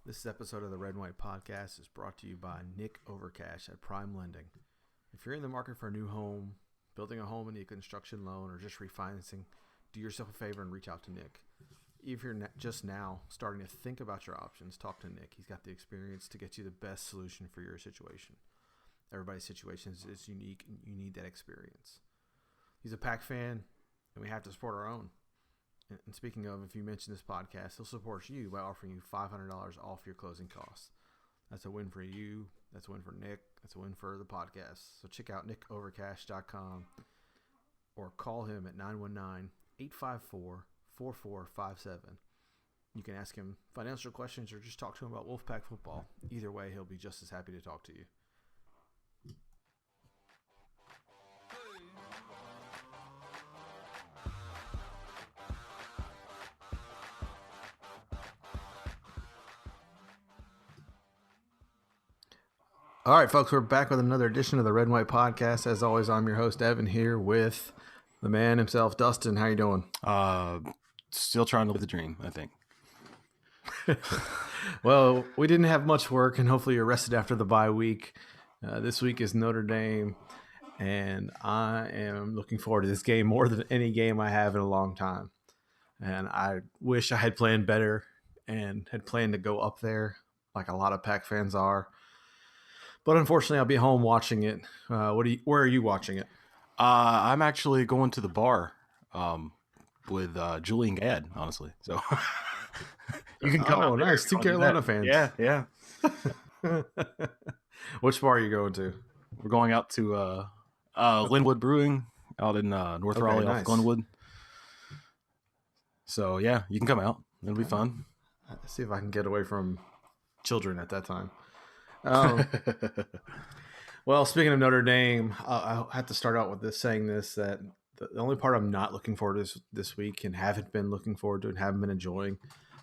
This episode of the Red and White Podcast is brought to you by Nick Overcash at Prime Lending. If you're in the market for a new home, building a home and need a construction loan, or just refinancing, do yourself a favor and reach out to Nick. If you're just now starting to think about your options, talk to Nick. He's got the experience to get you the best solution for your situation. Everybody's situation is unique, and you need that experience. He's a Pack fan, and we have to support our own. And speaking of, if you mention this podcast, he'll support you by offering you $500 off your closing costs. That's a win for you. That's a win for Nick. That's a win for the podcast. So check out nickovercash.com or call him at 919-854-4457. You can ask him financial questions or just talk to him about Wolfpack football. Either way, he'll be just as happy to talk to you. All right, folks, we're back with another edition of the Red and White Podcast. As always, I'm your host, Evan, here with the man himself, Dustin. How you doing? Still trying to live the dream, I think. Well, we didn't have much work, and hopefully you're rested after the bye week. This week is Notre Dame, and I am looking forward to this game more than any game I have in a long time. And I wish I had planned better and had planned to go up there like a lot of Pack fans are. But unfortunately, I'll be home watching it. Where are you watching it? I'm actually going to the bar with Julian Gadd, honestly. So you can come out. Nice. Two Carolina fans. Yeah. Which bar are you going to? We're going out to Linwood Brewing out in North Raleigh off Glenwood. So, yeah, you can come out. It'll be fun. Let's see if I can get away from children at that time. Well, speaking of Notre Dame, I have to start out with that the only part I'm not looking forward to this week and haven't been looking forward to and haven't been enjoying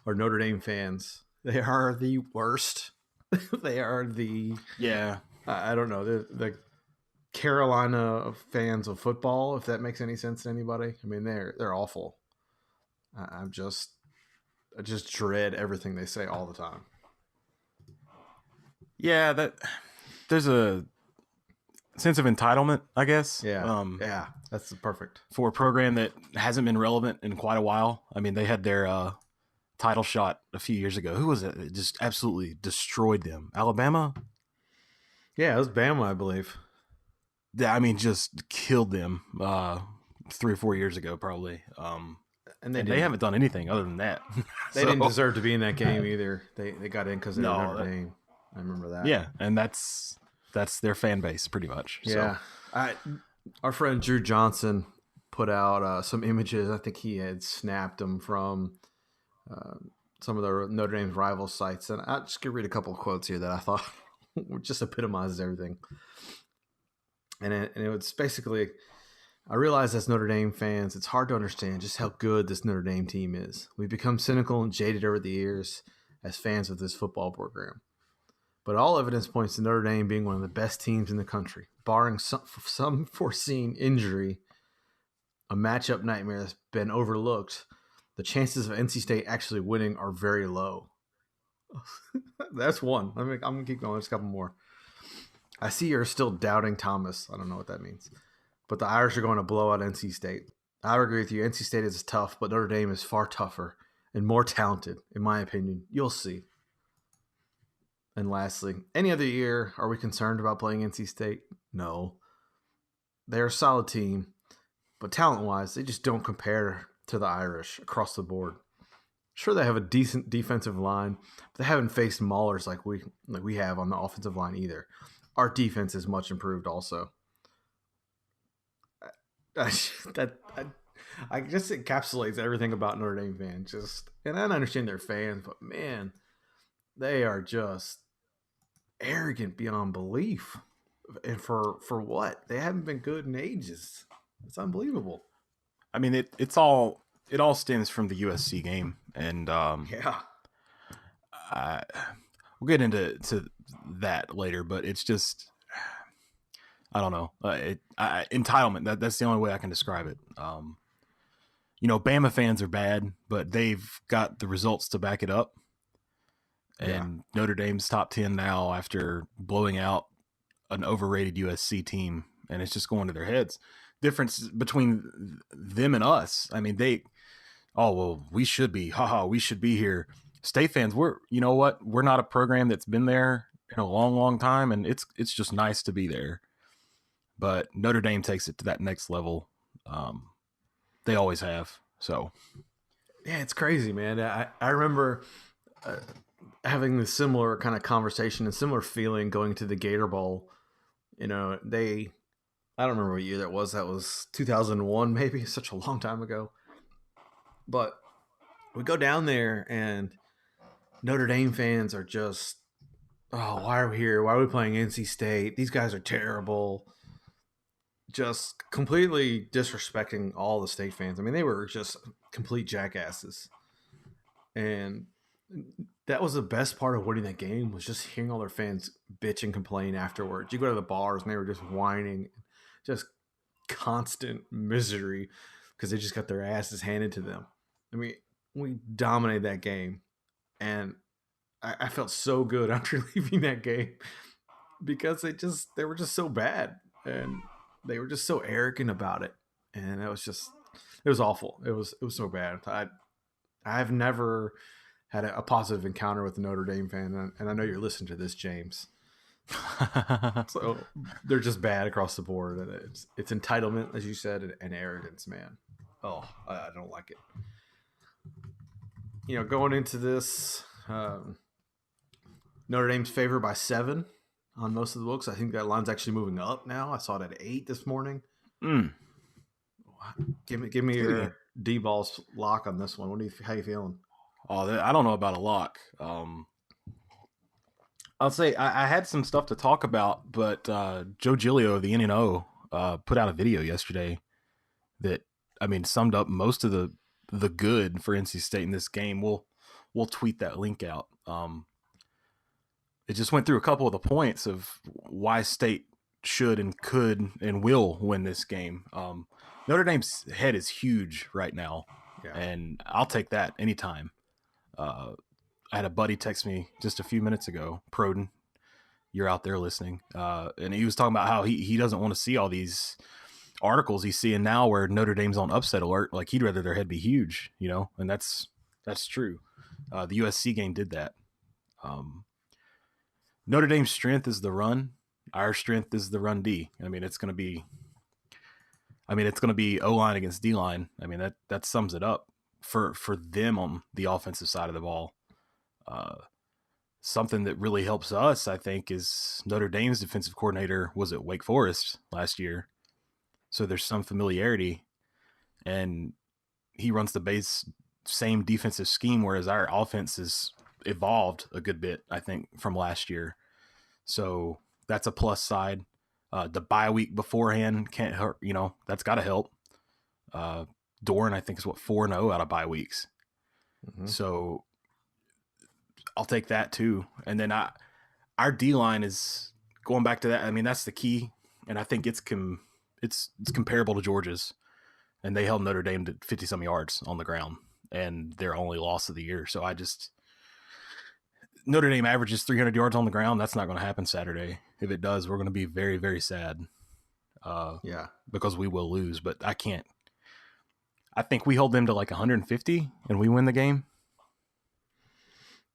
are Notre Dame fans. They are the worst. They are I don't know, the Carolina fans of football, if that makes any sense to anybody. I mean, they're awful. I just dread everything they say all the time. Yeah, there's a sense of entitlement, I guess. Yeah, that's perfect. For a program that hasn't been relevant in quite a while. I mean, they had their title shot a few years ago. Who was it? It just absolutely destroyed them. Alabama? Yeah, it was Bama, I believe. Yeah, I mean, just killed them 3 or 4 years ago, probably. And they haven't done anything other than that. They didn't deserve to be in that game either. They got in because they were Notre Dame. I remember that. Yeah, and that's their fan base pretty much. Yeah. So. Our friend Drew Johnson put out some images. I think he had snapped them from some of the Notre Dame's rival sites. And I'm just going to read a couple of quotes here that I thought just epitomizes everything. And it was basically, I realize as Notre Dame fans, it's hard to understand just how good this Notre Dame team is. We've become cynical and jaded over the years as fans of this football program. But all evidence points to Notre Dame being one of the best teams in the country, barring some foreseen injury, a matchup nightmare that's been overlooked. The chances of NC State actually winning are very low. That's one. I'm going to keep going. There's a couple more. I see you're still doubting Thomas. I don't know what that means. But the Irish are going to blow out NC State. I agree with you. NC State is tough, but Notre Dame is far tougher and more talented, in my opinion. You'll see. And lastly, any other year, are we concerned about playing NC State? No. They're a solid team, but talent-wise, they just don't compare to the Irish across the board. Sure, they have a decent defensive line, but they haven't faced maulers like we have on the offensive line either. Our defense is much improved also. I guess it encapsulates everything about Notre Dame fans. And I understand they're fans, but man, they are just arrogant beyond belief. And for what? They haven't been good in ages. It's unbelievable. I mean, it all stems from the USC game, and we'll get into that later. But it's just, I don't know, entitlement. That's the only way I can describe it. Bama fans are bad, but they've got the results to back it up. Yeah. and Notre Dame's top 10 now after blowing out an overrated USC team, and it's just going to their heads. Difference between them and us. I mean, we should be, we should be here. State fans, you know what? We're not a program that's been there in a long, long time, and it's just nice to be there. But Notre Dame takes it to that next level. They always have. So, yeah, it's crazy, man. I remember having the similar kind of conversation and similar feeling going to the Gator Bowl. I don't remember what year that was. That was 2001, maybe. Such a long time ago. But we go down there, and Notre Dame fans are just, oh, why are we here? Why are we playing NC State? These guys are terrible. Just completely disrespecting all the state fans. I mean, they were just complete jackasses. And that was the best part of winning that game, was just hearing all their fans bitch and complain afterwards. You go to the bars and they were just whining, just constant misery because they just got their asses handed to them. I mean, we dominated that game, and I felt so good after leaving that game because they were just so bad, and they were just so arrogant about it, and it was awful. It was so bad. I've never had a positive encounter with a Notre Dame fan, and I know you're listening to this, James. So they're just bad across the board, and it's entitlement, as you said, and arrogance, man. Oh, I don't like it. Going into this, Notre Dame's favored by 7 on most of the books. I think that line's actually moving up now. I saw it at 8 this morning. Give me your D-balls lock on this one. How you feeling? Oh, I don't know about a lock. I'll say I had some stuff to talk about, but Joe Giglio of the NNO put out a video yesterday that, summed up most of the good for NC State in this game. We'll tweet that link out. It just went through a couple of the points of why State should and could and will win this game. Notre Dame's head is huge right now, and I'll take that anytime. I had a buddy text me just a few minutes ago, Proden, you're out there listening, and he was talking about how he doesn't want to see all these articles he's seeing now where Notre Dame's on upset alert. Like, he'd rather their head be huge, and that's true. The USC game did that. Notre Dame's strength is the run. Our strength is the run D. It's going to be O-line against D-line. That sums it up for them on the offensive side of the ball. Something that really helps us, I think, is Notre Dame's defensive coordinator was at Wake Forest last year. So there's some familiarity, and he runs the same defensive scheme, whereas our offense has evolved a good bit, I think, from last year. So that's a plus side. The bye week beforehand can't hurt, that's got to help. Doran, I think, is 4-0 out of bye weeks. Mm-hmm. So I'll take that too. And then our D-line is going back to that. That's the key. And I think it's comparable to Georgia's, and they held Notre Dame to 50-some yards on the ground, and their only loss of the year. So Notre Dame averages 300 yards on the ground. That's not going to happen Saturday. If it does, we're going to be very, very sad. Because we will lose, but I can't. I think we hold them to 150 and we win the game.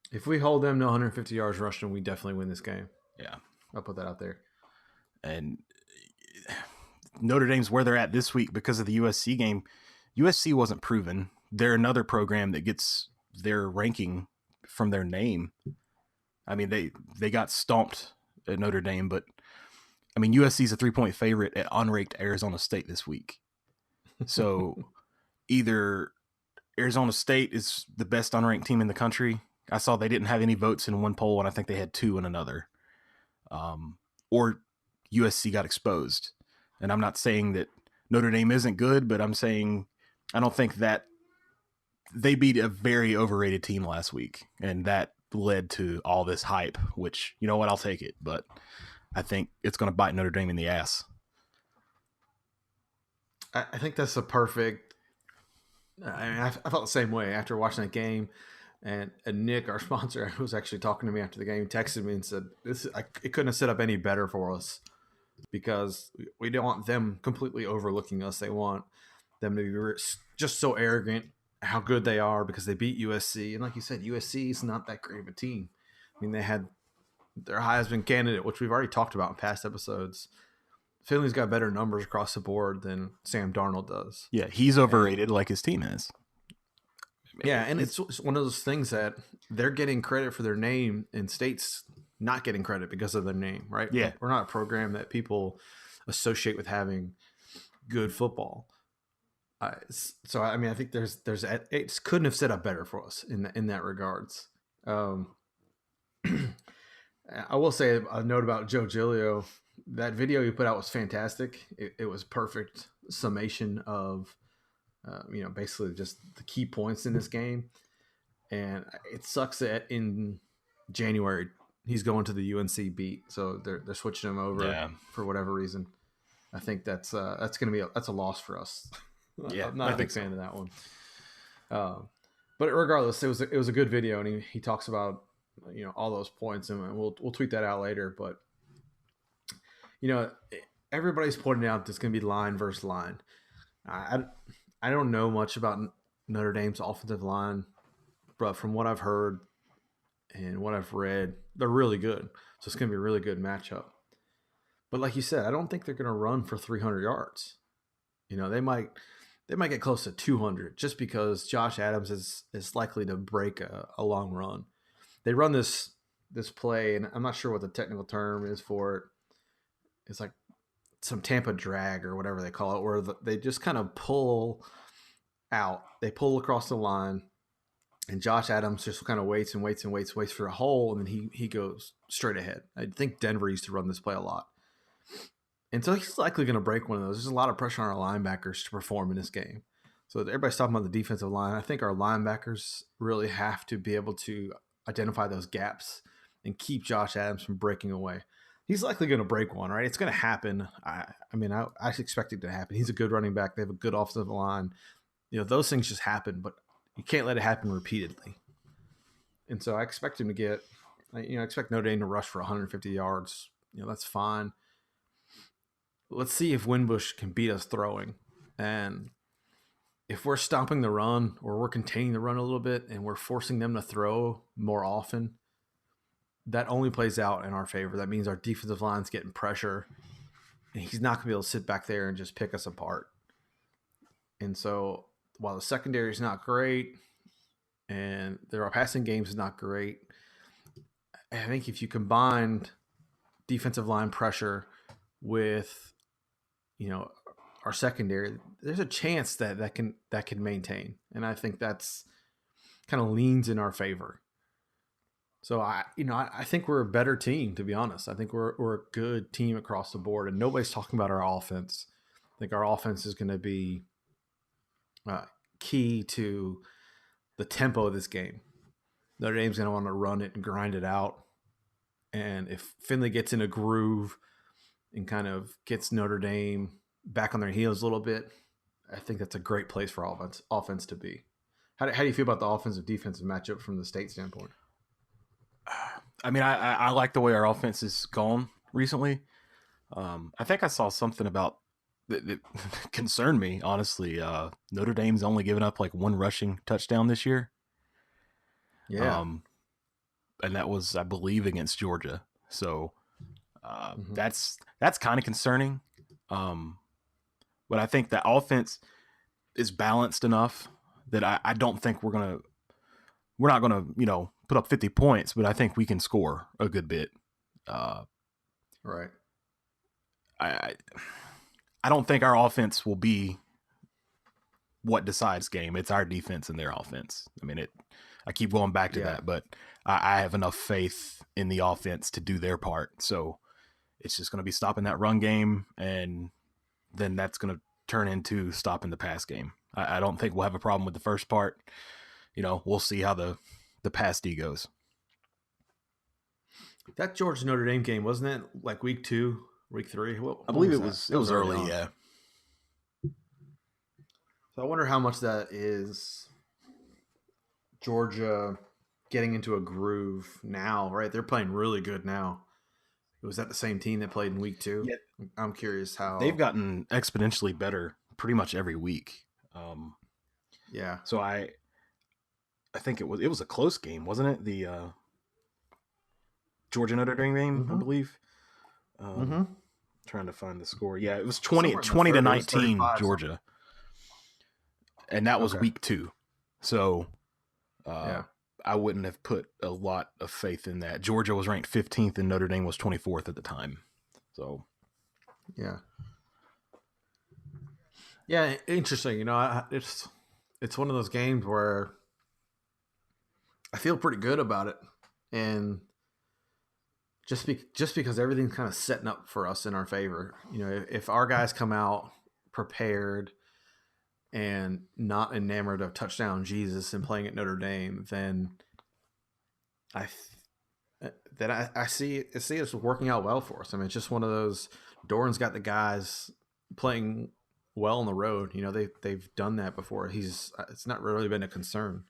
If we hold them to 150 yards rushing, we definitely win this game. Yeah. I'll put that out there. And Notre Dame's where they're at this week because of the USC game. USC wasn't proven. They're another program that gets their ranking from their name. They got stomped at Notre Dame, but USC's a 3-point favorite at unranked Arizona State this week. So either Arizona State is the best unranked team in the country. I saw they didn't have any votes in one poll, and I think they had 2 in another. Or USC got exposed. And I'm not saying that Notre Dame isn't good, but I'm saying I don't think that they beat a very overrated team last week, and that led to all this hype, which, you know what, I'll take it. But I think it's going to bite Notre Dame in the ass. I think that's a perfect. I felt the same way after watching that game. And Nick, our sponsor, was actually talking to me after the game, texted me and said, it couldn't have set up any better for us because we don't want them completely overlooking us. They want them to be just so arrogant how good they are because they beat USC. And like you said, USC is not that great of a team. I mean, they had their Heisman candidate, which we've already talked about in past episodes. Finley's got better numbers across the board than Sam Darnold does. Yeah, he's overrated like his team is. Yeah, and it's one of those things that they're getting credit for their name and State's not getting credit because of their name, right? Yeah. We're not a program that people associate with having good football. So I mean, I think it couldn't have set up better for us in that regards. I will say a note about Joe Giglio. That video you put out was fantastic. It was perfect summation of, basically just the key points in this game. And it sucks that in January he's going to the UNC beat, so they're switching him over for whatever reason. I think that's going to be a loss for us. Yeah, I'm not a big fan of that one. But regardless, it was a good video, and he talks about all those points, and we'll tweet that out later. But everybody's pointing out there's going to be line versus line. I don't know much about Notre Dame's offensive line, but from what I've heard and what I've read, they're really good. So it's going to be a really good matchup. But like you said, I don't think they're going to run for 300 yards. They might get close to 200 just because Josh Adams is likely to break a long run. They run this play, and I'm not sure what the technical term is for it. It's like some Tampa drag or whatever they call it, where they just kind of pull out. They pull across the line, and Josh Adams just kind of waits for a hole, and then he goes straight ahead. I think Denver used to run this play a lot. And so he's likely going to break one of those. There's a lot of pressure on our linebackers to perform in this game. So everybody's talking about the defensive line. I think our linebackers really have to be able to identify those gaps and keep Josh Adams from breaking away. He's likely going to break one, right? It's going to happen. I expect it to happen. He's a good running back. They have a good offensive line. Those things just happen, but you can't let it happen repeatedly. And so I expect him to get, I expect Notre Dame to rush for 150 yards. That's fine. Let's see if Winbush can beat us throwing. And if we're stopping the run or we're containing the run a little bit and we're forcing them to throw more often, that only plays out in our favor. That means our defensive line's getting pressure, and he's not going to be able to sit back there and just pick us apart. And so while the secondary is not great and their passing games is not great, I think if you combined defensive line pressure with our secondary, there's a chance that can maintain, and I think that's kind of leans in our favor. So I think we're a better team, to be honest. I think we're a good team across the board, and nobody's talking about our offense. I think our offense is going to be key to the tempo of this game. Notre Dame's going to want to run it and grind it out, and if Finley gets in a groove and kind of gets Notre Dame back on their heels a little bit, I think that's a great place for offense to be. How do you feel about the offensive-defensive matchup from the State standpoint? I mean, I like the way our offense has gone recently. I think I saw something about that concerned me, honestly. Notre Dame's only given up like one rushing touchdown this year. Yeah. And that was, I believe, against Georgia. So that's kind of concerning. But I think the offense is balanced enough that I don't think we're not gonna put up 50 points, but I think we can score a good bit. Right. I don't think our offense will be what decides game. It's our defense and their offense. I mean, I keep going back to that, but I have enough faith in the offense to do their part. So it's just going to be stopping that run game, and then that's going to turn into stopping the pass game. I don't think we'll have a problem with the first part. We'll see how the pass D goes. That Georgia Notre Dame game, wasn't it like week 2, week 3? I believe it was early, yeah. So I wonder how much that is Georgia getting into a groove now, right? They're playing really good now. Was that the same team that played in week 2? Yeah. I'm curious how They've gotten exponentially better pretty much every week. Yeah. So I think it was a close game, wasn't it? The Georgia Notre Dame game, I believe. Trying to find the score. Yeah, it was 20 to 19 Georgia. And that was week 2. So I wouldn't have put a lot of faith in that. Georgia was ranked 15th and Notre Dame was 24th at the time. So yeah, interesting. You know, it's one of those games where I feel pretty good about it, and just because everything's kind of setting up for us in our favor. You know, if our guys come out prepared and not enamored of touchdown Jesus and playing at Notre Dame, then I see it's working out well for us. I mean, it's just one of those. Doran's got the guys playing well on the road. You know, they've done that before. It's not really been a concern.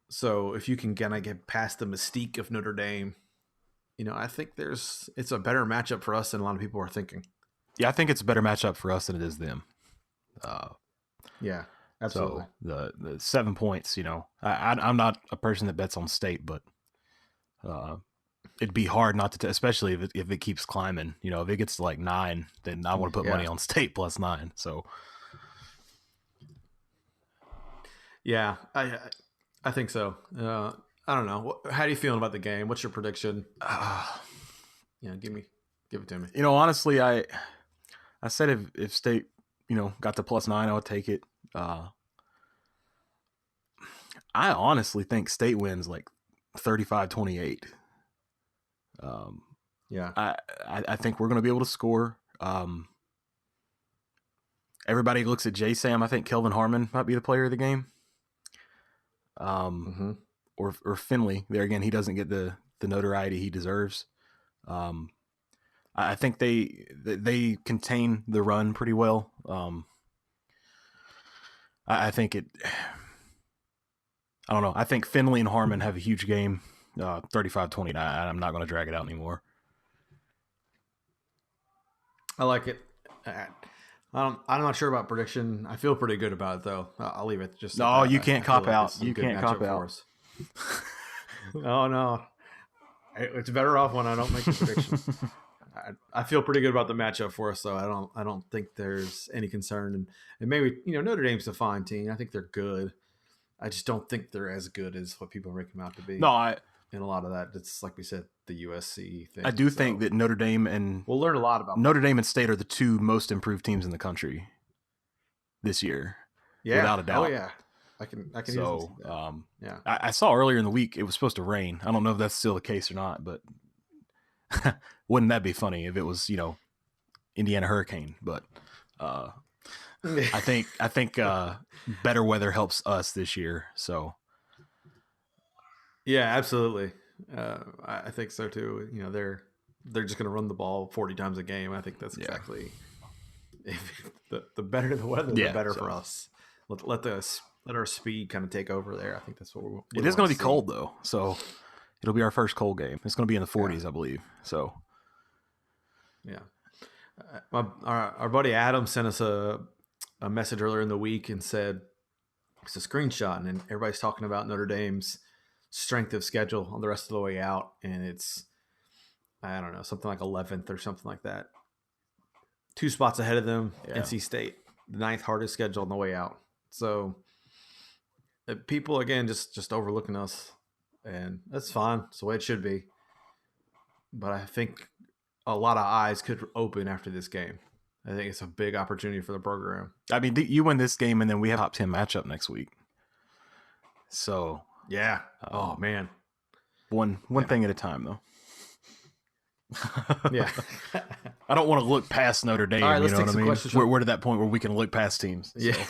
So if you can kind of get past the mystique of Notre Dame, you know, I think it's a better matchup for us than a lot of people are thinking. Yeah, I think it's a better matchup for us than it is them. Yeah, absolutely. So the 7 points, you know, I'm not a person that bets on State, but it'd be hard not to, especially if it keeps climbing. You know, if it gets to like 9, then I want to put money on State plus 9. So yeah, I think so. I don't know. How do you feel about the game? What's your prediction? Give it to me. You know, honestly, I said if State, you know, got to plus 9, I would take it. I honestly think State wins like 35-28. I think we're going to be able to score. Everybody looks at J-Sam. I think Kelvin Harmon might be the player of the game. Or Finley. There again, he doesn't get the notoriety he deserves. I think they contain the run pretty well. I think it. I don't know. I think Finley and Harmon have a huge game. 35-20. I'm not going to drag it out anymore. I like it. I'm not sure about prediction. I feel pretty good about it, though. I'll leave it just. No, you can't cop out. You can't cop out. Oh, no. It's better off when I don't make the prediction. I feel pretty good about the matchup for us, though. I don't think there's any concern. And maybe, you know, Notre Dame's a fine team. I think they're good. I just don't think they're as good as what people make them out to be. No, and a lot of that, it's like we said, the USC thing. I do think that Notre Dame and we'll learn a lot about Notre Dame and State are the 2 most improved teams in the country this year. Yeah, without a doubt. Oh yeah, I can. So, yeah, I saw earlier in the week it was supposed to rain. I don't know if that's still the case or not, but wouldn't that be funny if it was, you know, Indiana Hurricane? But I think better weather helps us this year. So. Yeah, absolutely. I think so too. You know, they're just going to run the ball 40 times a game. I think that's exactly the better the weather, the better for us. Let our speed kind of take over there. I think that's what we're. It is going to be cold though, so it'll be our first cold game. It's going to be in the 40s, I believe. So, yeah. Our buddy Adam sent us a message earlier in the week and said it's a screenshot, and everybody's talking about Notre Dame's strength of schedule on the rest of the way out, and it's, I don't know, something like 11th or something like that. 2 spots ahead of them, NC State, the 9th hardest schedule on the way out. So people again just overlooking us, and that's fine. It's the way it should be. But I think a lot of eyes could open after this game. I think it's a big opportunity for the program. I mean, you win this game, and then we have a top 10 matchup next week. So. Yeah. Oh man. One thing at a time, though. Yeah. I don't want to look past Notre Dame. Right, you know what I mean? We're to that point where we can look past teams. So. Yeah.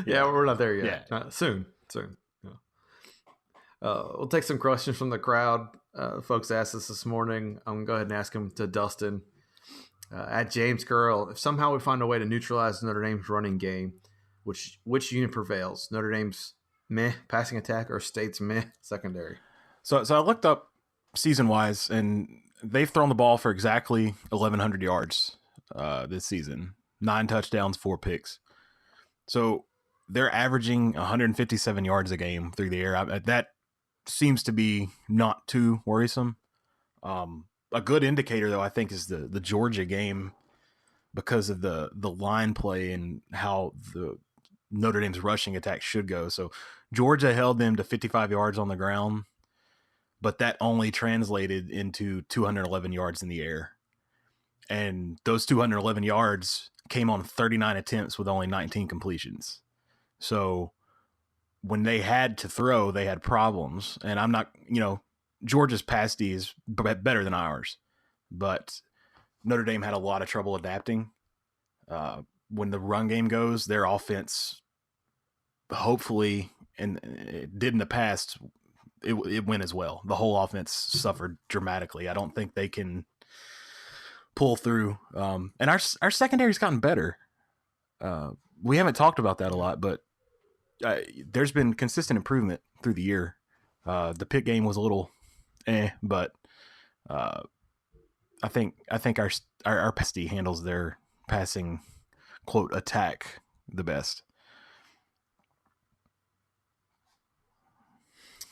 Yeah, we're not there yet. Yeah. Soon. Yeah. We'll take some questions from the crowd. Folks asked us this morning. I'm going to go ahead and ask them to Dustin. At James Girl, if somehow we find a way to neutralize Notre Dame's running game, which unit prevails? Notre Dame's meh passing attack or State's meh secondary? So I looked up season wise, and they've thrown the ball for exactly 1,100 yards this season, 9 touchdowns, 4 picks. So they're averaging 157 yards a game through the air. That seems to be not too worrisome. A good indicator, though, I think, is the Georgia game because of the line play and how the Notre Dame's rushing attack should go. So Georgia held them to 55 yards on the ground, but that only translated into 211 yards in the air. And those 211 yards came on 39 attempts with only 19 completions. So when they had to throw, they had problems. And I'm not, Georgia's pass D is better than ours, but Notre Dame had a lot of trouble adapting. When the run game goes, their offense, hopefully, and it did in the past, it went as well. The whole offense suffered dramatically. I don't think they can pull through. And our secondary's gotten better. We haven't talked about that a lot, but there's been consistent improvement through the year. The pick game was a little but I think our pass D handles their passing quote attack the best.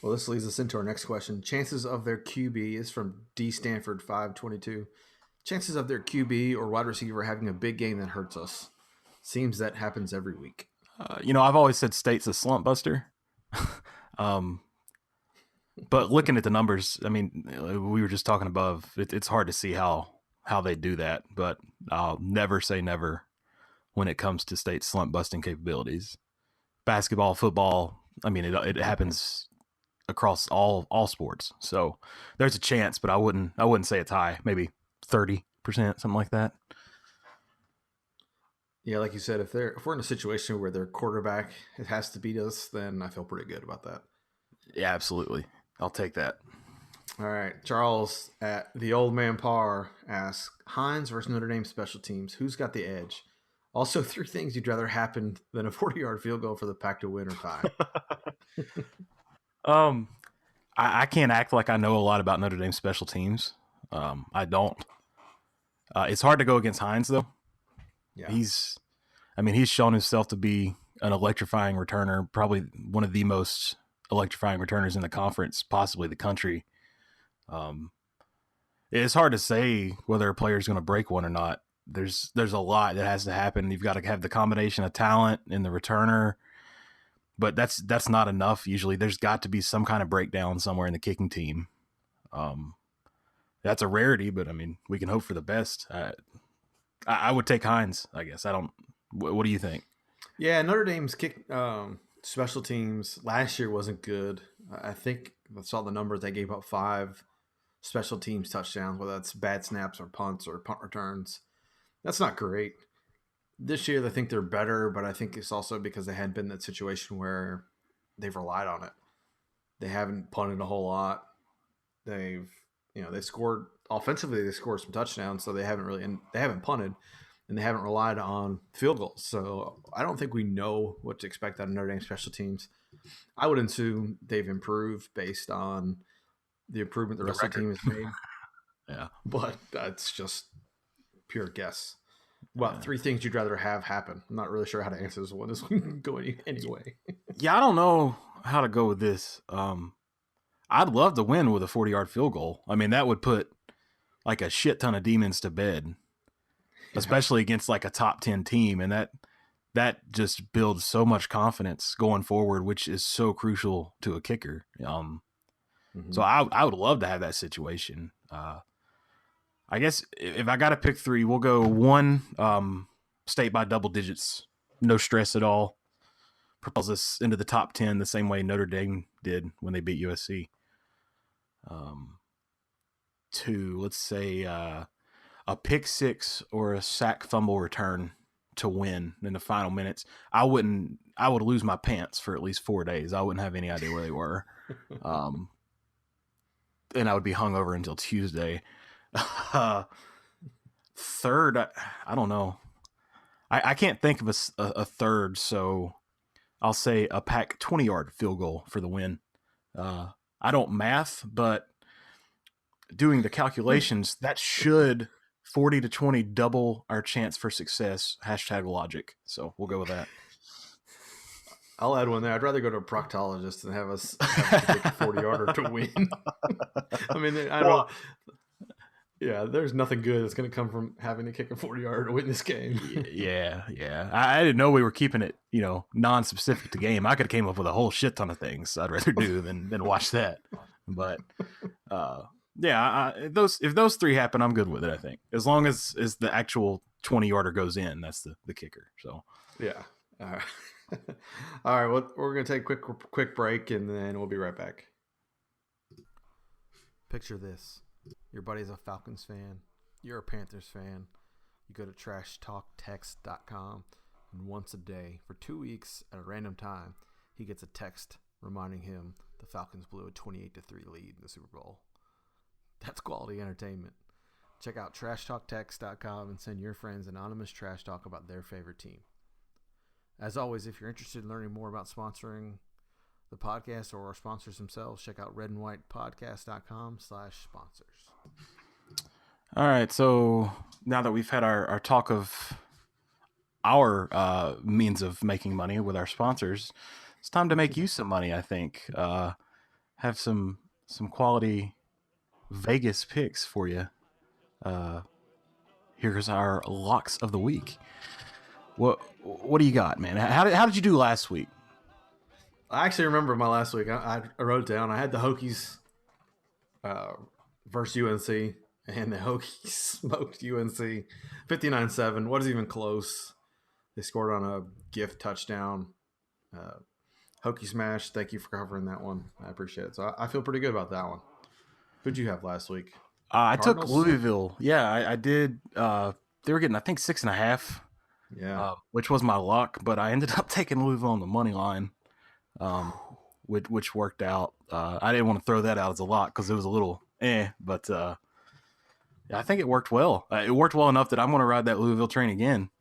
Well, this leads us into our next question. Chances of their QB is from D Stanford 522. Chances of their QB or wide receiver having a big game that hurts us. Seems that happens every week. I've always said State's a slump buster. But looking at the numbers, I mean, we were just talking above, it's hard to see how they do that, but I'll never say never when it comes to State's slump busting capabilities. Basketball, football, I mean, it happens across all sports. So there's a chance, but I wouldn't say it's high. Maybe 30%, something like that. Yeah, like you said, if we're in a situation where their quarterback has to beat us, then I feel pretty good about that. Yeah, absolutely. I'll take that. All right. Charles at the Old Man Par asks, Hines versus Notre Dame special teams. Who's got the edge? Also, 3 things you'd rather happen than a 40-yard field goal for the Pac to win or tie. I can't act like I know a lot about Notre Dame special teams. I don't. It's hard to go against Hines, though. Yeah. He's shown himself to be an electrifying returner, probably one of the most electrifying returners in the conference, possibly the country. It's hard to say whether a player is going to break one or not. There's a lot that has to happen. You've got to have the combination of talent in the returner, but that's not enough. Usually there's got to be some kind of breakdown somewhere in the kicking team. That's a rarity, but I mean, we can hope for the best. I would take Hines, I guess. What do you think? Yeah, Notre Dame's kick special teams last year wasn't good. I think I saw the numbers. They gave up 5 special teams touchdowns, whether that's bad snaps or punts or punt returns. That's not great. This year, I think they're better, but I think it's also because they hadn't been in that situation where they've relied on it. They haven't punted a whole lot. They scored offensively. They scored some touchdowns, so they haven't punted, and they haven't relied on field goals. So I don't think we know what to expect out of Notre Dame special teams. I would assume they've improved based on the improvement the rest of the team has made. Yeah, but that's just pure guess. Well, 3 things you'd rather have happen. I'm not really sure how to answer this one. This one can go anyway. Yeah, I don't know how to go with this. I'd love to win with a 40-yard field goal. I mean, that would put like a shit ton of demons to bed, especially against like a top 10 team. And that just builds so much confidence going forward, which is so crucial to a kicker. So I would love to have that situation. I guess if I got to pick 3, we'll go 1, State by double digits, no stress at all. Propels us into the top 10 the same way Notre Dame did when they beat USC. 2, let's say a pick 6 or a sack fumble return to win in the final minutes. I would lose my pants for at least 4 days. I wouldn't have any idea where they were. And I would be hungover until Tuesday. 3rd, I don't know. I can't think of a 3rd, so I'll say a Pack 20-yard field goal for the win. I don't math, but doing the calculations, that should 40 to 20 double our chance for success. #logic. So we'll go with that. I'll add one there. I'd rather go to a proctologist than have us have to kick a 40-yarder to win. I mean, I don't. Yeah, there's nothing good that's going to come from having to kick a 40-yarder to win this game. Yeah. I didn't know we were keeping it, non-specific to game. I could have came up with a whole shit ton of things I'd rather do than watch that. But if those three happen, I'm good with it. I think as long as the actual 20-yarder goes in, that's the kicker. So yeah. All right. All right. Well, we're going to take a quick break, and then we'll be right back. Picture this. Your buddy's a Falcons fan. You're a Panthers fan. You go to trashtalktext.com, and once a day for 2 weeks at a random time, he gets a text reminding him the Falcons blew a 28-3 lead in the Super Bowl. That's quality entertainment. Check out trashtalktext.com and send your friends anonymous trash talk about their favorite team. As always, if you're interested in learning more about sponsoring the podcast or our sponsors themselves, check out redandwhitepodcast.com/sponsors. All right, so now that we've had our talk of our means of making money with our sponsors, it's time to make you some money, I think. Have some quality Vegas picks for you. Here's our locks of the week. What do you got, man? How did you do last week? I actually remember my last week. I wrote it down. I had the Hokies versus UNC, and the Hokies smoked UNC 59-7. Wasn't even close. They scored on a gift touchdown. Hokie smash. Thank you for covering that one. I appreciate it. So I feel pretty good about that one. Who'd you have last week? I took Louisville. Yeah, I did. They were getting, I think, 6.5. Yeah, which was my luck, but I ended up taking Louisville on the money line, which worked out. I didn't want to throw that out as a lock because it was a little but I think it worked well. It worked well enough that I'm going to ride that Louisville train again.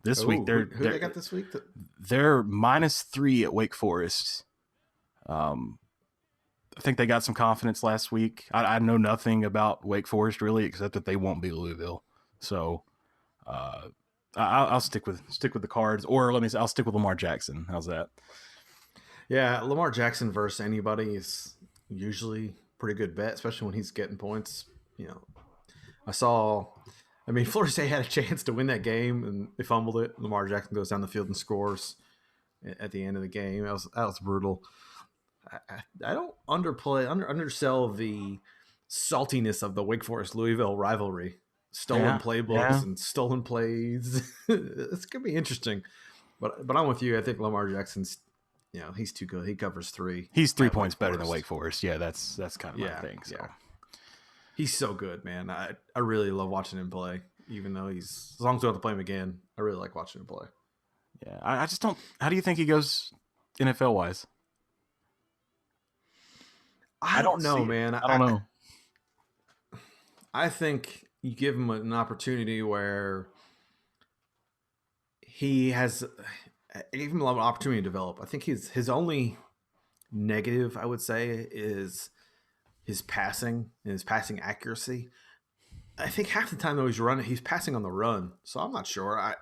This week, who they got this week? They're -3 at Wake Forest. I think they got some confidence last week. I know nothing about Wake Forest really, except that they won't beat Louisville. So I'll stick with the Cards, or I'll stick with Lamar Jackson. How's that? Yeah, Lamar Jackson versus anybody is usually a pretty good bet, especially when he's getting points. Florida State had a chance to win that game, and they fumbled it. Lamar Jackson goes down the field and scores at the end of the game. That was brutal. I don't undersell the saltiness of the Wake Forest Louisville rivalry. Stolen playbooks and stolen plays. It's gonna be interesting, but I'm with you. I think Lamar Jackson's, he's too good. He covers 3. He's 3 points better than Wake Forest. Yeah, that's kind of my thing. So. Yeah. He's so good, man. I really love watching him play. Even though as long as we have to play him again, I really like watching him play. Yeah, I just don't. How do you think he goes NFL wise? I don't know, man. I don't know. I think you give him an opportunity where he has gave him a lot of opportunity to develop. I think his only negative, I would say, is his passing and his passing accuracy. I think half the time though he's passing on the run, so I'm not sure.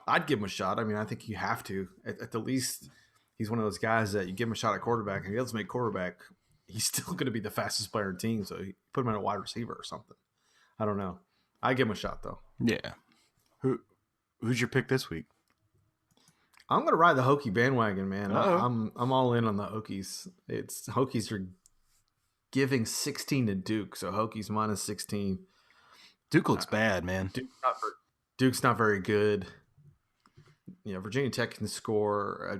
I'd give him a shot. I mean, I think you have to. At the least, he's one of those guys that you give him a shot at quarterback, and he doesn't make quarterback, he's still going to be the fastest player in the team. So you put him in a wide receiver or something. I don't know. I give him a shot though. Yeah. Who's your pick this week? I'm going to ride the Hokie bandwagon, man. I'm all in on the Hokies. Hokies are giving 16 to Duke, so Hokies -16. Duke looks bad, man. Duke's not very good. Virginia Tech can score.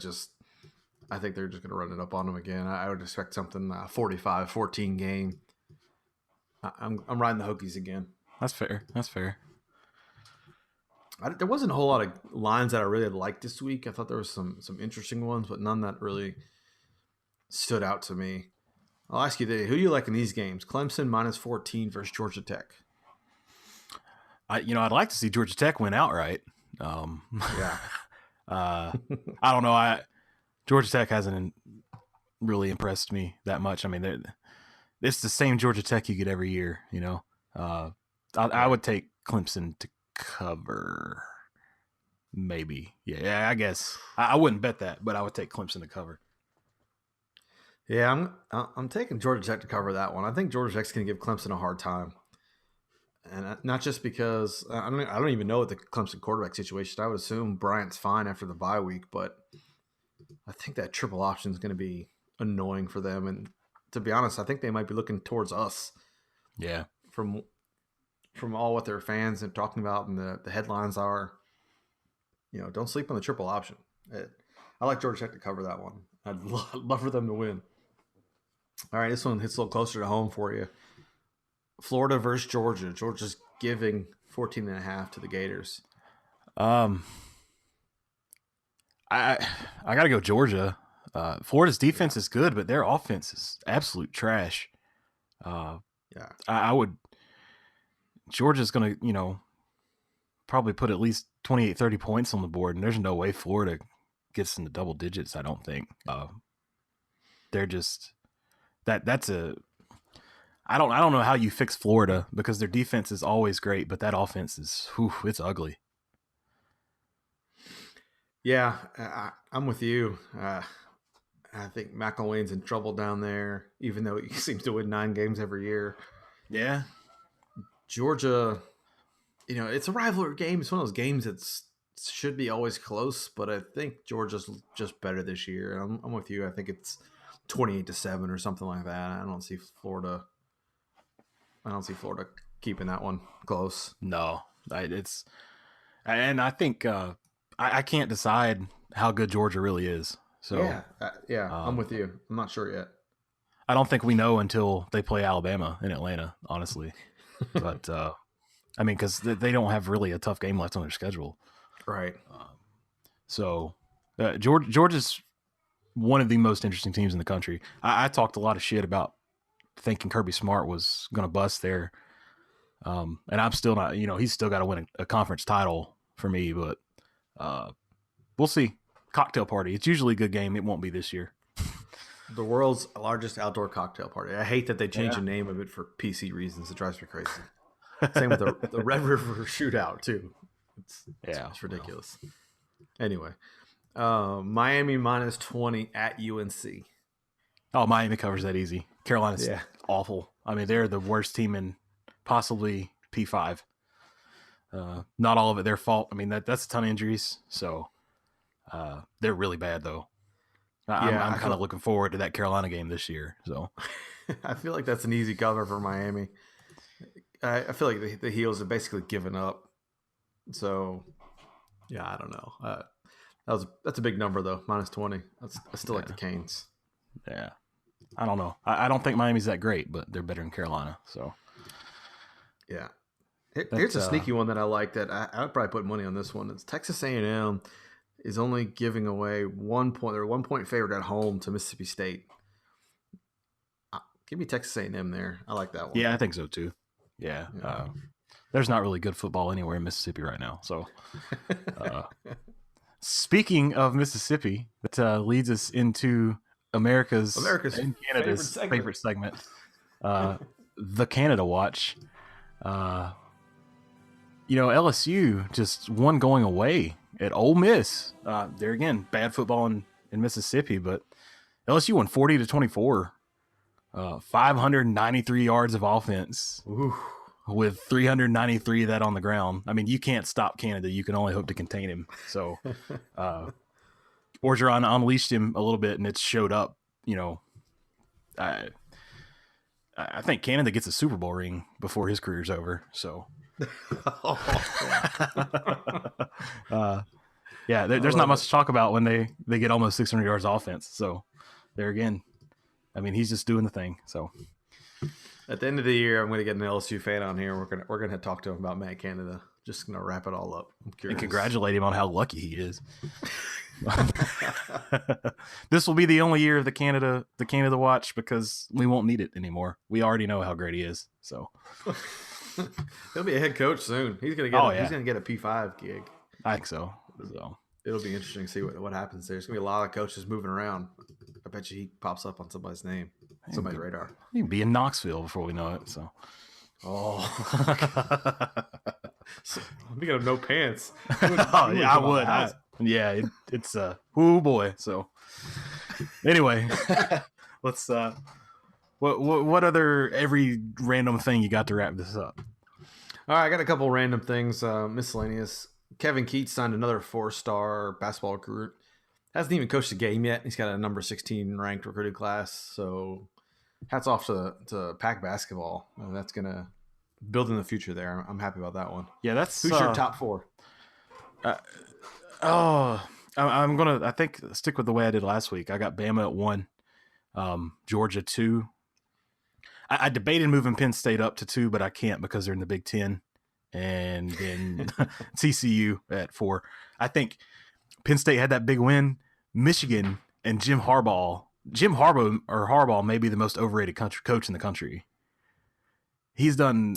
I think they're just going to run it up on them again. I would expect something 45-14 game. I'm riding the Hokies again. That's fair. There wasn't a whole lot of lines that I really liked this week. I thought there was some interesting ones, but none that really stood out to me. I'll ask you today, who do you like in these games? Clemson -14 versus Georgia Tech. I'd like to see Georgia Tech win outright. Yeah. I don't know. Georgia Tech hasn't really impressed me that much. I mean, it's the same Georgia Tech you get every year, you know. I would take Clemson to cover, maybe. Yeah, I guess I wouldn't bet that, but I would take Clemson to cover. Yeah, I'm taking Georgia Tech to cover that one. I think Georgia Tech's going to give Clemson a hard time, and not just because I don't even know what the Clemson quarterback situation. I would assume Bryant's fine after the bye week, but I think that triple option is going to be annoying for them. And to be honest, I think they might be looking towards us. Yeah, from all what their fans are talking about and the headlines are. Don't sleep on the triple option. I like Georgia Tech to cover that one. I'd love for them to win. All right, this one hits a little closer to home for you. Florida versus Georgia. Georgia's giving 14.5 to the Gators. I got to go Georgia. Florida's defense is good, but their offense is absolute trash. I would. Georgia's going to, probably put at least 28, 30 points on the board, and there's no way Florida gets into double digits, I don't think. They're just that's a I don't know how you fix Florida because their defense is always great, but that offense is it's ugly. Yeah, I'm with you. I think McElwain's in trouble down there, even though he seems to win 9 games every year. Yeah. Georgia, it's a rivalry game. It's one of those games that should be always close, but I think Georgia's just better this year. I'm with you. I think it's 28-7 or something like that. I don't see Florida keeping that one close. No, and I think I can't decide how good Georgia really is. So I'm with you. I'm not sure yet. I don't think we know until they play Alabama in Atlanta, honestly. But I mean, because they don't have really a tough game left on their schedule, right? So Georgia's one of the most interesting teams in the country. I talked a lot of shit about thinking Kirby Smart was going to bust there, and I'm still not. He's still got to win a conference title for me, but we'll see. Cocktail party. It's usually a good game. It won't be this year. The world's largest outdoor cocktail party. I hate that they changed the name of it for PC reasons. It drives me crazy. Same with the Red River Shootout too. It's ridiculous. Well. Anyway, Miami -20 at UNC. Oh, Miami covers that easy. Carolina's awful. I mean, they're the worst team in possibly P5. Not all of it their fault. I mean, that's a ton of injuries. So they're really bad, though. I'm kind of looking forward to that Carolina game this year. So I feel like that's an easy cover for Miami. I feel like the Heels have basically given up. So, yeah, I don't know. That's a big number, though, -20. I still like the Canes. Yeah. I don't know. I don't think Miami's that great, but they're better than Carolina. So, yeah. Here's a sneaky one that I like that I would probably put money on this one. It's Texas A&M is only giving away 1 point. They're 1 point favorite at home to Mississippi State. Give me Texas A&M there. I like that one. Yeah, I think so too. Yeah. There's not really good football anywhere in Mississippi right now. So, speaking of Mississippi, that leads us into America's and Canada's favorite segment, the Canada Watch. LSU just won going away at Ole Miss. There again, bad football in Mississippi, but LSU won 40-24. 593 yards of offense. Ooh. With 393 of that on the ground. I mean, you can't stop Canada. You can only hope to contain him. So, Orgeron unleashed him a little bit, and it showed up. I think Canada gets a Super Bowl ring before his career's over. So, there's not much to talk about when they get almost 600 yards offense. So, there again, I mean, he's just doing the thing. So. At the end of the year, I'm going to get an LSU fan on here. We're going to talk to him about Matt Canada. Just going to wrap it all up. I'm curious. And congratulate him on how lucky he is. This will be the only year of the Canada Watch because we won't need it anymore. We already know how great he is. So he'll be a head coach soon. He's going to get a P5 gig. I think so. So It'll be interesting to see what happens there. There's gonna be a lot of coaches moving around. I bet you he pops up on somebody's name, somebody's radar. He can be in Knoxville before we know it. So, Speaking of no pants, I would. It's oh boy. So, anyway, let's. What other every random thing you got to wrap this up? All right, I got a couple random things, miscellaneous. Kevin Keats signed another 4-star basketball recruit. Hasn't even coached a game yet. He's got a number 16 ranked recruited class. So hats off to Pack basketball. That's going to build in the future there. I'm happy about that one. Yeah, that's... Who's your top 4? I'm going to, I think, stick with the way I did last week. I got Bama at 1, Georgia 2. I debated moving Penn State up to 2, but I can't because they're in the Big Ten. And then TCU at 4. I think Penn State had that big win. Michigan and Jim Harbaugh may be the most overrated coach in the country. He's done,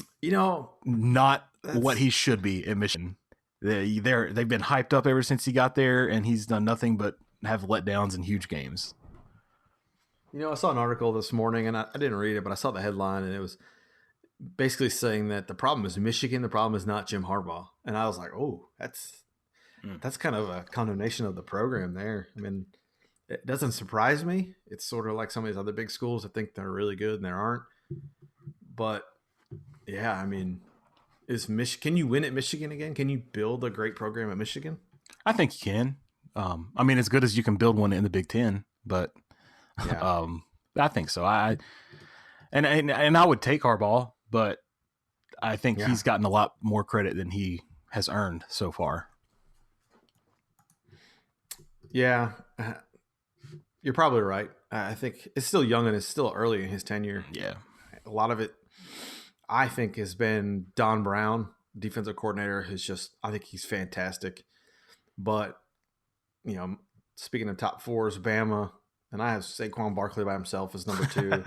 not what he should be in Michigan. They've been hyped up ever since he got there, and he's done nothing but have letdowns in huge games. I saw an article this morning, and I didn't read it, but I saw the headline, and it was basically saying that the problem is Michigan, the problem is not Jim Harbaugh. And I was like, oh, that's kind of a condemnation of the program there. I mean, it doesn't surprise me. It's sort of like some of these other big schools that think they're really good and they aren't. But yeah, I mean, can you win at Michigan again? Can you build a great program at Michigan? I think you can. I mean, as good as you can build one in the Big Ten, but yeah. I think so. And I would take Harbaugh, but I think he's gotten a lot more credit than he has earned so far. Yeah, you're probably right. I think it's still young and it's still early in his tenure. Yeah. A lot of it, I think, has been Don Brown, defensive coordinator, I think he's fantastic. But, speaking of top 4s, Bama, and I have Saquon Barkley by himself as number 2.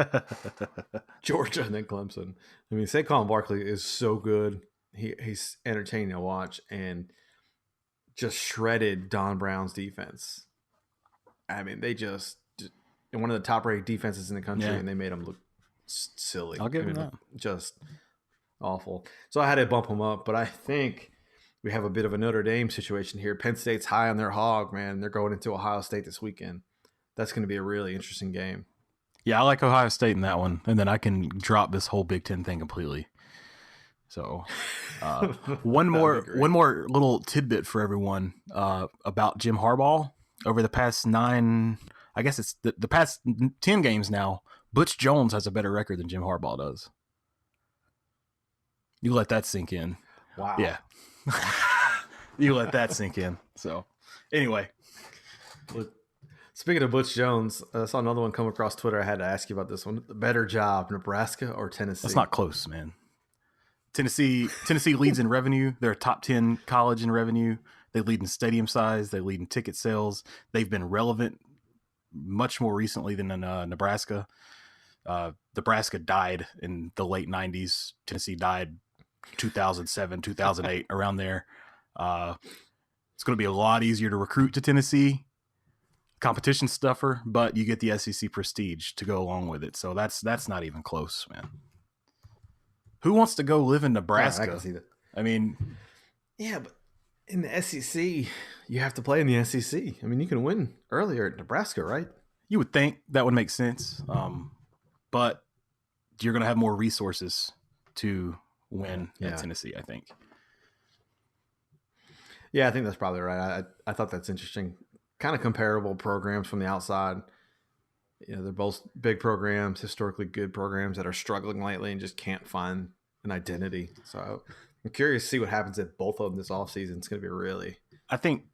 Georgia and then Clemson. I mean, Saquon Barkley is so good. He's entertaining to watch and just shredded Don Brown's defense. I mean, they just one of the top-rated defenses in the country, and they made him look silly. I'll give him that. Just awful. So I had to bump him up, but I think we have a bit of a Notre Dame situation here. Penn State's high on their hog, man. They're going into Ohio State this weekend. That's going to be a really interesting game. Yeah, I like Ohio State in that one, and then I can drop this whole Big Ten thing completely. So, one more little tidbit for everyone about Jim Harbaugh. Over the past 9, I guess it's the past 10 games now, Butch Jones has a better record than Jim Harbaugh does. You let that sink in. Wow. Yeah. You let that sink in. So, anyway. Speaking of Butch Jones, I saw another one come across Twitter. I had to ask you about this one. Better job, Nebraska or Tennessee? That's not close, man. Tennessee leads in revenue. They're a top 10 college in revenue. They lead in stadium size. They lead in ticket sales. They've been relevant much more recently than in Nebraska. Nebraska died in the late 90s. Tennessee died 2007, 2008, around there. It's going to be a lot easier to recruit to Tennessee. Competition stuffer, but you get the SEC prestige to go along with it. So that's not even close, man. Who wants to go live in Nebraska? I can see that. I mean, yeah, but in the SEC, you have to play in the SEC. I mean, you can win earlier at Nebraska, right? You would think that would make sense, but you're going to have more resources to win at Tennessee, I think. Yeah, I think that's probably right. I thought that's interesting. Kind of comparable programs from the outside. They're both big programs, historically good programs that are struggling lately and just can't find an identity. So I'm curious to see what happens at both of them this offseason. It's going to be I think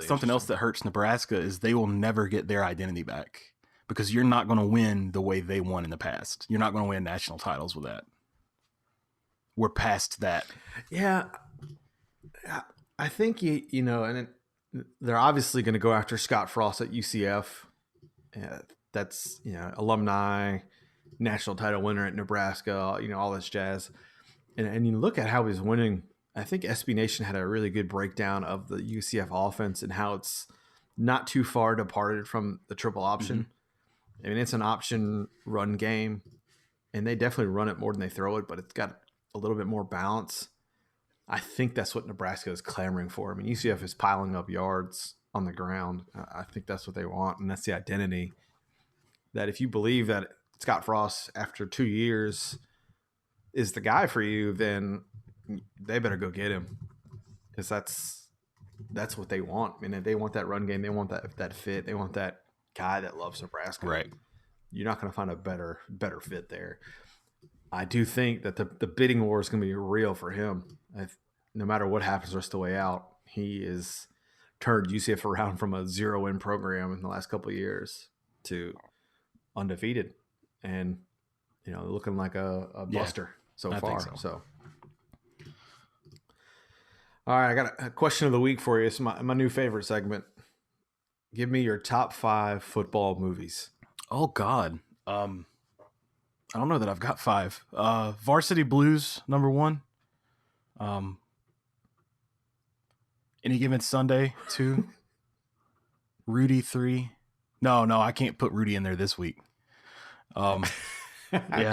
something else that hurts Nebraska is they will never get their identity back because you're not going to win the way they won in the past. You're not going to win national titles with that. We're past that. Yeah. I think, they're obviously going to go after Scott Frost at UCF. That's, alumni, national title winner at Nebraska, all this jazz. And you look at how he's winning I think SB Nation had a really good breakdown of the UCF offense and how it's not too far departed from the triple option. Mm-hmm. I mean, it's an option run game, and they definitely run it more than they throw it, but it's got a little bit more balance. I think that's what Nebraska is clamoring for. I mean, UCF is piling up yards on the ground. I think that's what they want, and that's the identity. That if you believe that Scott Frost, after 2 years, is the guy for you, then they better go get him, because that's what they want. I mean, they want that run game. They want that fit. They want that guy that loves Nebraska. Right. You're not going to find a better fit there. I do think that the bidding war is going to be real for him. No matter what happens the rest of the way out, he is turned UCF around from a 0-win program in the last couple of years to undefeated, and looking like a buster so far. So. All right, I got a question of the week for you. It's my new favorite segment. Give me your top 5 football movies. Oh, God. I don't know that I've got 5. Varsity Blues, number 1. Any Given Sunday, 2. Rudy, 3. No, I can't put Rudy in there this week. I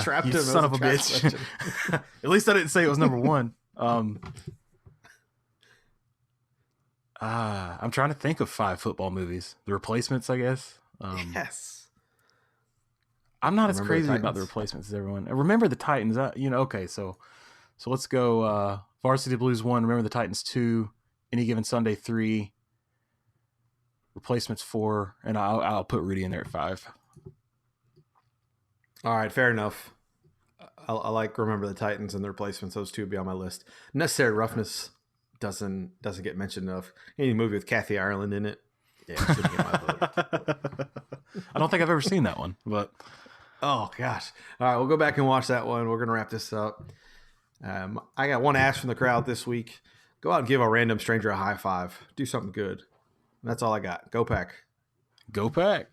trapped him, son of a bitch. At least I didn't say it was number 1. I'm trying to think of 5 football movies. The Replacements, I guess. Yes. I'm not as crazy about The Replacements as everyone. Remember the Titans. Okay, so let's go Varsity Blues 1, Remember the Titans 2, Any Given Sunday 3, Replacements 4, and I'll put Rudy in there at 5. All right, fair enough. I like Remember the Titans and The Replacements. Those two would be on my list. Necessary Roughness doesn't get mentioned enough. Any movie with Kathy Ireland in it, yeah, it's gonna get my vote. I don't think I've ever seen that one, but oh gosh. All right, we'll go back and watch that one. We're gonna wrap this up. I got one ask from the crowd this week. Go out and give a random stranger a high five. Do something good. That's all I got. Go Pack. Go Pack.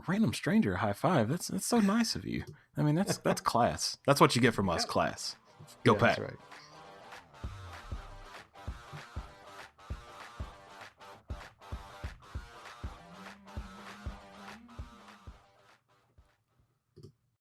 Random stranger a high five. That's so nice of you. I mean, that's class. That's what you get from us, class. Go Pack. That's right.